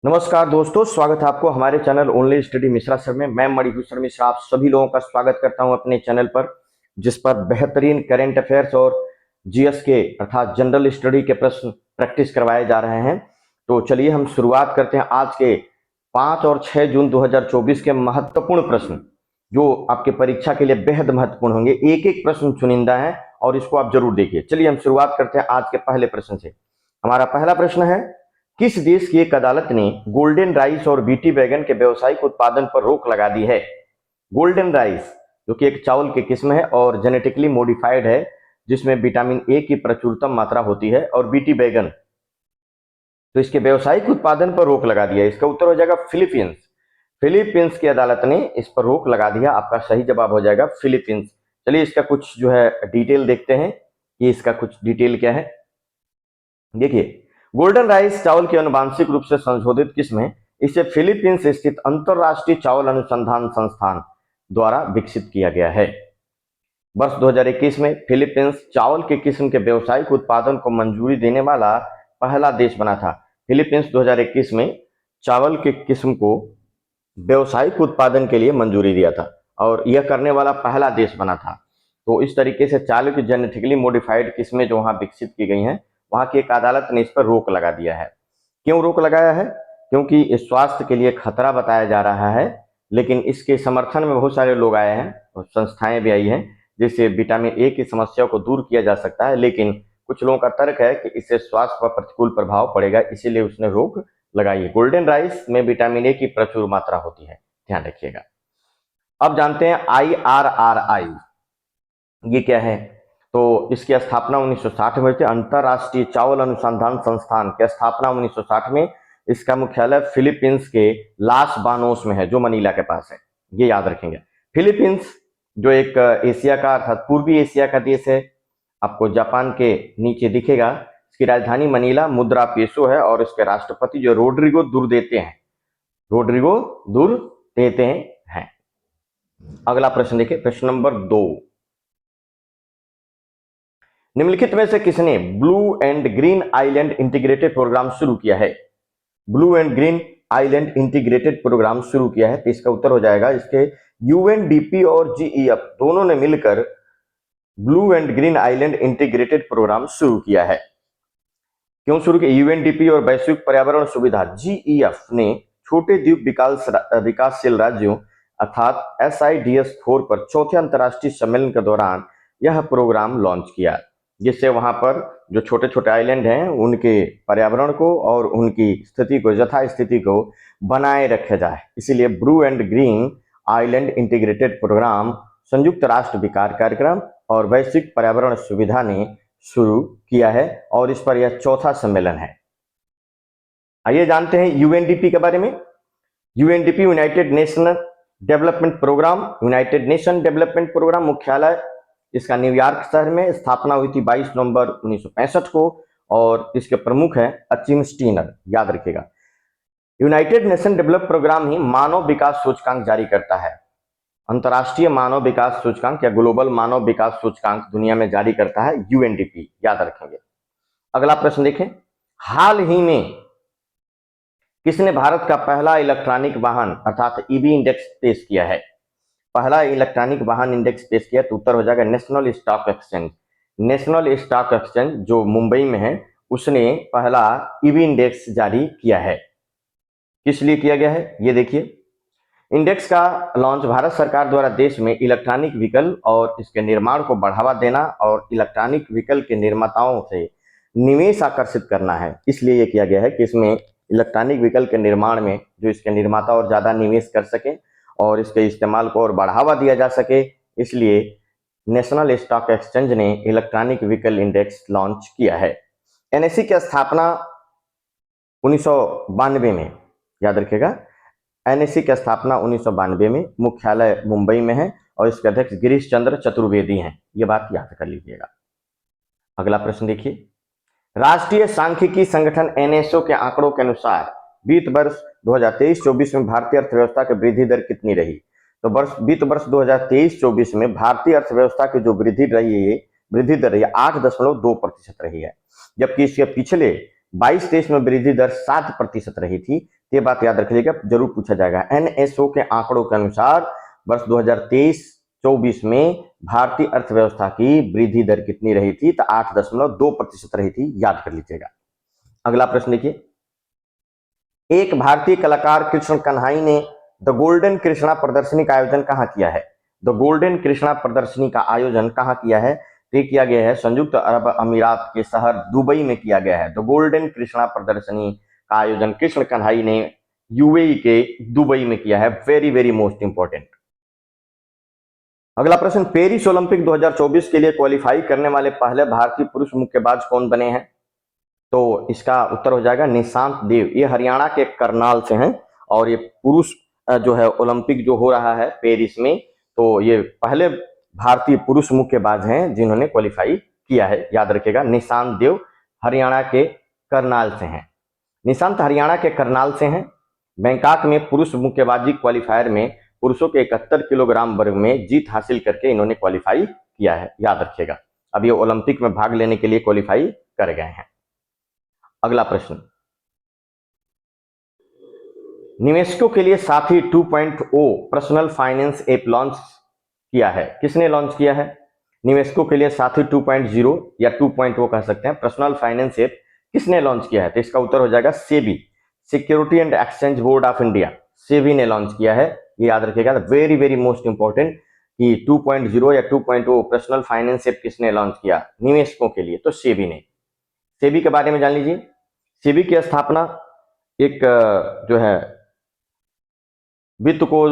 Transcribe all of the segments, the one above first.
नमस्कार दोस्तों, स्वागत है आपको हमारे channel only study Mishra sir में। मैं मणिभूषण मिश्रा आप सभी लोगों का स्वागत करता हूं अपने चैनल पर, जिस पर बेहतरीन करंट अफेयर्स और जीएस के अर्थात जनरल स्टडी के प्रश्न प्रैक्टिस करवाए जा रहे हैं। तो चलिए हम शुरुआत करते हैं आज के 5 और 6 जून 2024 के महत्वपूर्ण प्रश्न, जो आपके परीक्षा के लिए बेहद महत्वपूर्ण होंगे। एक एक प्रश्न चुनिंदा है और इसको आप जरूर देखिए। चलिए हम शुरुआत करते हैं आज के पहले प्रश्न से। हमारा पहला प्रश्न है, किस देश की एक अदालत ने गोल्डन राइस और बीटी बैगन के व्यावसायिक उत्पादन पर रोक लगा दी है? गोल्डन राइस जो कि एक चावल की किस्म है और जेनेटिकली मॉडिफाइड है, जिसमें विटामिन ए की प्रचुरतम मात्रा होती है, और बीटी बैगन तो इसके व्यावसायिक उत्पादन पर रोक लगा दिया। इसका उत्तर हो जाएगा फिलीपींस। फिलीपींस की अदालत ने इस पर रोक लगा दिया। आपका सही जवाब हो जाएगा फिलीपींस। चलिए इसका कुछ जो है डिटेल देखते हैं कि इसका कुछ डिटेल क्या है। देखिए, गोल्डन राइस चावल की आनुवांशिक रूप से संशोधित किस्म है। इसे फिलीपींस स्थित अंतरराष्ट्रीय चावल अनुसंधान संस्थान द्वारा विकसित किया गया है। वर्ष 2021 में फिलीपींस चावल की किस्म के व्यावसायिक उत्पादन को मंजूरी देने वाला पहला देश बना था। फिलीपींस 2021 में चावल की किस्म को व्यावसायिक उत्पादन के लिए मंजूरी दिया था और यह करने वाला पहला देश बना था। तो इस तरीके से चावल की जेनेटिकली मॉडिफाइड किस्में जो वहां विकसित की गई हैं, वहां की एक अदालत ने इस पर रोक लगा दिया है। क्यों रोक लगाया है? क्योंकि इस स्वास्थ्य के लिए खतरा बताया जा रहा है, लेकिन इसके समर्थन में बहुत सारे लोग आए हैं और संस्थाएं भी आई हैं, जिससे विटामिन ए की समस्या को दूर किया जा सकता है। लेकिन कुछ लोगों का तर्क है कि इससे स्वास्थ्य पर प्रतिकूल प्रभाव पड़ेगा, इसीलिए उसने रोक लगाई है। गोल्डन राइस में विटामिन ए की प्रचुर मात्रा होती है, ध्यान रखिएगा। अब जानते हैं IRRI ये क्या है। तो इसकी स्थापना 1960 में हुई थी। अंतरराष्ट्रीय चावल अनुसंधान संस्थान की स्थापना 1960 में। इसका मुख्यालय फिलीपींस के लास बानोस में है, जो मनीला के पास है, ये याद रखेंगे। फिलीपींस जो एक एशिया का अर्थात पूर्वी एशिया का देश है, आपको जापान के नीचे दिखेगा। इसकी राजधानी मनीला, मुद्रा पेसो है और इसके राष्ट्रपति जो रोड्रिगो दुरदेते हैं, रोड्रिगो दुरदेते हैं। अगला प्रश्न देखिए, प्रश्न नंबर 2। निम्नलिखित में से किसने blue and green island integrated programme शुरू किया है? Blue and green island integrated programme शुरू किया है, तो इसका उत्तर हो जाएगा, इसके यूएनडीपी और जीईएफ दोनों ने मिलकर blue and green island integrated programme शुरू किया है। क्यों शुरू किया? यूएनडीपी और वैश्विक पर्यावरण सुविधा जीईएफ ने छोटे द्वीप विकासशील राज्यों अर्थात SIDS-4 पर चौथे अंतर्राष्ट्रीय सम्मेलन के दौरान यह प्रोग्राम लॉन्च किया, जिससे वहां पर जो छोटे छोटे आइलैंड हैं उनके पर्यावरण को और उनकी स्थिति को, यथा स्थिति को बनाए रखा जाए। इसीलिए blue and green island integrated programme संयुक्त राष्ट्र विकास कार्यक्रम और वैश्विक पर्यावरण सुविधा ने शुरू किया है और इस पर यह चौथा सम्मेलन है। आइए जानते हैं यूएनडीपी के बारे में। UNDP united nation development program मुख्यालय इसका न्यूयॉर्क शहर में। स्थापना हुई थी 22 नवंबर 1965 को और इसके प्रमुख हैं अचिम स्टीनर, याद रखिएगा। यूनाइटेड नेशन डेवलप प्रोग्राम ही मानव विकास सूचकांक जारी करता है। अंतर्राष्ट्रीय मानव विकास सूचकांक या ग्लोबल मानव विकास सूचकांक दुनिया में जारी करता है यूएनडीपी, याद रखेंगे। अगला प्रश्न देखें, हाल ही में किसने भारत का पहला इलेक्ट्रॉनिक वाहन अर्थात ईवी इंडेक्स पेश किया है? पहला इलेक्ट्रॉनिक वाहन इंडेक्स पेश किया, तो उत्तर हो जाएगा national stock exchange. National stock exchange जो मुंबई में है, उसने पहला ईवी इंडेक्स जारी किया है। किस लिए किया गया है ये देखिए। इंडेक्स का लॉन्च भारत सरकार द्वारा देश में इलेक्ट्रॉनिक व्हीकल और इसके निर्माण को बढ़ावा देना और इलेक्ट्रॉनिक व्हीकल के निर्माताओं से निवेश आकर्षित करना है। इसलिए यह किया गया है कि इसमें इलेक्ट्रॉनिक व्हीकल के निर्माण में जो इसके निर्माता और ज्यादा निवेश कर सके और इसके इस्तेमाल को और बढ़ावा दिया जा सके, इसलिए नेशनल स्टॉक एक्सचेंज ने इलेक्ट्रॉनिक व्हीकल इंडेक्स लॉन्च किया है। एनएसई की स्थापना 1992 में, याद रखिएगा। एनएसई की स्थापना 1992 में, मुख्यालय मुंबई में है और इसके अध्यक्ष गिरीश चंद्र चतुर्वेदी हैं। ये बात याद कर लीजिएगा। अगला प्रश्न देखिए, राष्ट्रीय सांख्यिकी संगठन एनएसओ के आंकड़ों के अनुसार वित्त वर्ष 2023-24 में भारतीय अर्थव्यवस्था की वृद्धि दर कितनी रही? तो वित्त वर्ष 2023-24 में भारतीय अर्थव्यवस्था की जो वृद्धि दर रही है 8.2% रही है, जबकि इसके पिछले 22-23 में वृद्धि दर 7% रही थी। ये बात याद रखिएगा, जरूर पूछा जाएगा। एनएसओ के आंकड़ों के अनुसार वर्ष 2023-24 में भारतीय अर्थव्यवस्था की वृद्धि दर कितनी रही थी? तो 8.2% रही थी, याद कर लीजिएगा। अगला प्रश्न देखिए, एक भारतीय कलाकार कृष्ण कन्हाई ने द गोल्डन कृष्णा प्रदर्शनी का आयोजन कहाँ किया है? द गोल्डन कृष्णा प्रदर्शनी का आयोजन कहाँ किया है? ये किया गया है संयुक्त अरब अमीरात के शहर दुबई में किया गया है। द गोल्डन कृष्णा प्रदर्शनी का आयोजन कृष्ण कन्हाई ने यूएई के दुबई में किया है। Very very most important. अगला प्रश्न, पेरिस ओलंपिक 2024 के लिए क्वालिफाई करने वाले पहले भारतीय पुरुष मुक्केबाज कौन बने हैं? तो इसका उत्तर हो जाएगा निशांत देव। ये हरियाणा के करनाल से हैं और ये पुरुष जो है ओलंपिक जो हो रहा है पेरिस में, तो ये पहले भारतीय पुरुष मुक्केबाज हैं जिन्होंने क्वालिफाई किया है, याद रखिएगा। निशांत देव हरियाणा के करनाल से हैं। निशांत हरियाणा के करनाल से हैं। बैंकॉक में पुरुष मुक्केबाजी क्वालिफायर में पुरुषों के 71 किलोग्राम वर्ग में जीत हासिल करके इन्होंने क्वालिफाई किया है, याद रखिएगा। अब ये ओलंपिक में भाग लेने के लिए क्वालिफाई कर गए हैं। अगला प्रश्न, निवेशकों के लिए साथी 2.0 पर्सनल फाइनेंस ऐप लॉन्च किया है। किसने लॉन्च किया है? निवेशकों के लिए साथी 2.0 या 2.0 कह सकते हैं, पर्सनल फाइनेंस ऐप किसने लॉन्च किया है? तो इसका उत्तर हो जाएगा SEBI, security and exchange board of India. SEBI ने लॉन्च किया है, ये याद रखिएगा। वेरी वेरी मोस्ट इंपॉर्टेंट कि 2.0 या 2.0 पर्सनल फाइनेंस ऐप किसने लॉन्च किया निवेशकों के लिए? तो सेबी ने। सेबी के बारे में जान लीजिए। सेबी की स्थापना एक जो है वित्त को,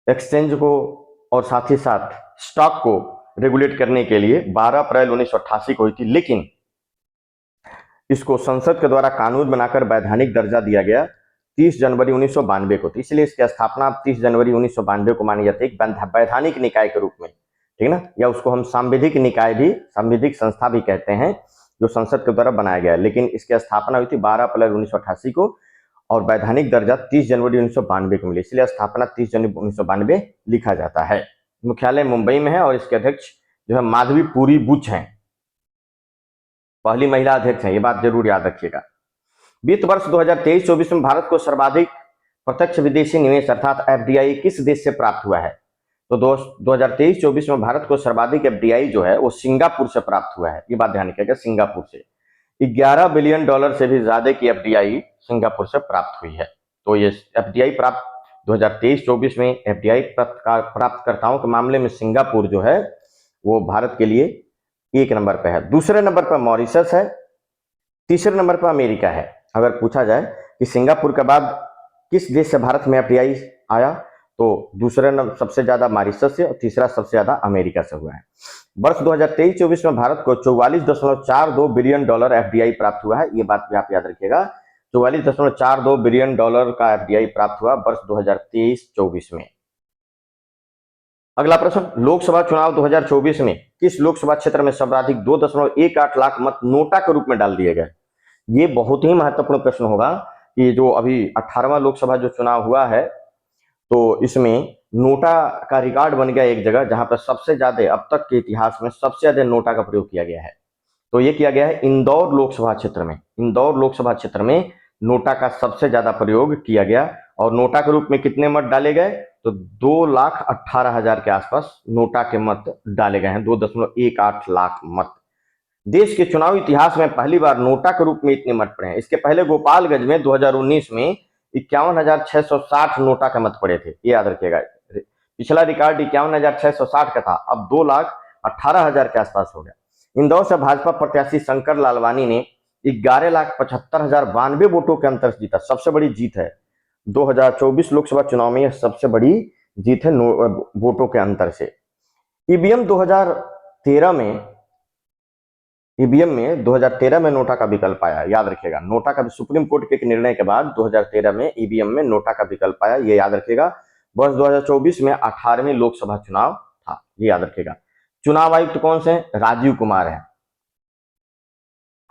एक्सचेंज को और साथ ही साथ स्टॉक को रेगुलेट करने के लिए 12 अप्रैल 1988 को हुई थी, लेकिन इसको संसद के द्वारा कानून बनाकर वैधानिक दर्जा दिया गया 30 जनवरी 1992 को थी। इसलिए इसकी स्थापना 30 जनवरी 1992 को मानी जाती है एक वैधानिक निकाय के रूप में, ठीक है ना, या उसको हम सांविधिक निकाय भी, सांविधिक संस्था भी कहते हैं, जो संसद के द्वारा बनाया गया है। लेकिन इसकी स्थापना हुई थी 12 अप्रैल 1988 को और वैधानिक दर्जा 30 जनवरी 1992 को मिली, इसलिए स्थापना 30 जनवरी 1992 लिखा जाता है। मुख्यालय मुंबई में है और इसके अध्यक्ष जो है माधवी पुरी बुच हैं, पहली महिला अध्यक्ष हैं, ये बात जरूर याद रखिएगा। वित्त वर्ष 2023-24 में भारत को सर्वाधिक प्रत्यक्ष विदेशी निवेश अर्थात एफडीआई किस देश से प्राप्त हुआ है? तो 2023-24 में भारत को सर्वाधिक एफडीआई जो है वो सिंगापुर से प्राप्त हुआ है, ये बात ध्यान रखिएगा। सिंगापुर से $11 बिलियन से भी ज्यादा की एफडीआई सिंगापुर से प्राप्त हुई है। तो ये एफडीआई प्राप्त 2023-24 में एफडीआई प्राप्तकर्ताओं के मामले में सिंगापुर जो है वो भारत के लिए 1 नंबर पर है। दूसरे नंबर पर मॉरिशस है, तीसरे नंबर पर अमेरिका है। अगर पूछा जाए कि सिंगापुर के बाद किस देश से भारत में एफडीआई आया, तो दूसरे नंबर सबसे ज्यादा मॉरिशस से और तीसरा सबसे ज्यादा अमेरिका से हुआ है। वर्ष 2023-24 में भारत को $44.42 बिलियन एफडीआई प्राप्त हुआ है, ये बात भी आप याद रखिएगा। $44.42 बिलियन का एफडीआई प्राप्त हुआ वर्ष 2023-24 में। अगला प्रश्न, लोकसभा चुनाव 2024 में किस लोकसभा क्षेत्र में सर्वाधिक 2.18 लाख मत नोटा के रूप में डाल दिए गए? ये बहुत ही महत्वपूर्ण प्रश्न होगा कि जो अभी 18वां लोकसभा जो चुनाव हुआ है, तो इसमें नोटा का रिकॉर्ड बन गया एक जगह जहां पर सबसे ज्यादा अब तक के इतिहास में सबसे ज्यादा नोटा का प्रयोग किया गया है। तो ये किया गया है इंदौर लोकसभा क्षेत्र में। इंदौर लोकसभा क्षेत्र में नोटा का सबसे ज्यादा प्रयोग किया गया और नोटा के रूप में कितने मत डाले गए? तो 2,18,000 के आसपास नोटा के मत डाले गए हैं, 2.18 लाख मत। देश के चुनावी इतिहास में पहली बार नोटा के रूप में इतने मत पड़े हैं। इसके पहले गोपालगंज में 2019 में 51,660 नोटा के मत पड़े थे, ये याद रखिएगा। पिछला रिकॉर्ड 51,660 का था, अब 2,18,000 के आसपास हो गया। इंदौर से भाजपा प्रत्याशी शंकर लालवानी ने 11,75,092 वोटों के अंतर जीता, सबसे बड़ी जीत है 2024 लोकसभा चुनाव में, यह सबसे बड़ी जीत है वोटों के अंतर से। ईवीएम 2013 में नोटा का विकल्प आया, याद रखिएगा। नोटा का सुप्रीम कोर्ट के एक निर्णय के बाद 2013 में ईवीएम में नोटा का विकल्प आया, ये याद रखिएगा। वर्ष 2024 में 18वीं लोकसभा चुनाव था, ये याद रखिएगा। चुनाव आयुक्त कौन से हैं? राजीव कुमार हैं।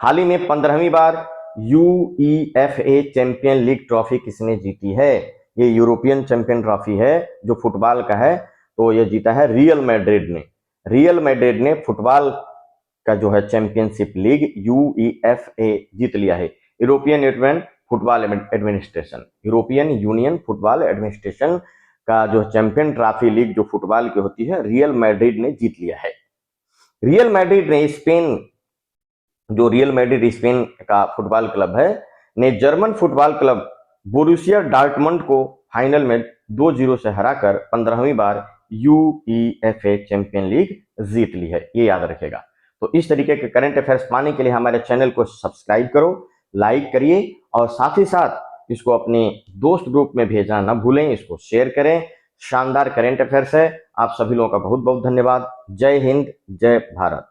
हाल ही में 15वीं बार यूईएफए चैंपियन लीग ट्रॉफी किसने जीती है? ये यूरोपियन चैंपियन ट्रॉफी है जो फुटबॉल का है, तो ये जीता है रियल मैड्रिड ने। रियल मैड्रिड ने फुटबॉल का जो है चैंपियनशिप लीग UEFA जीत लिया है। European union football administration, European union football administration का जो चैंपियन ट्रॉफी लीग जो फुटबॉल की होती है, रियल मैड्रिड ने जीत लिया है। रियल मैड्रिड ने रियल मैड्रिड स्पेन का फुटबॉल क्लब है, ने German football club Borussia Dortmund को फाइनल में 2-0 से हराकर 15वीं बार UEFA चैंपियन लीग जीत ली है। ये याद रखेगा। तो इस तरीके के करंट अफेयर्स पाने के लिए हमारे चैनल को सब्सक्राइब करो, लाइक करिए और साथ ही साथ इसको अपने दोस्त ग्रुप में भेजना ना भूलें, इसको शेयर करें। शानदार करंट अफेयर्स है। आप सभी लोगों का बहुत बहुत धन्यवाद। जय हिंद, जय भारत।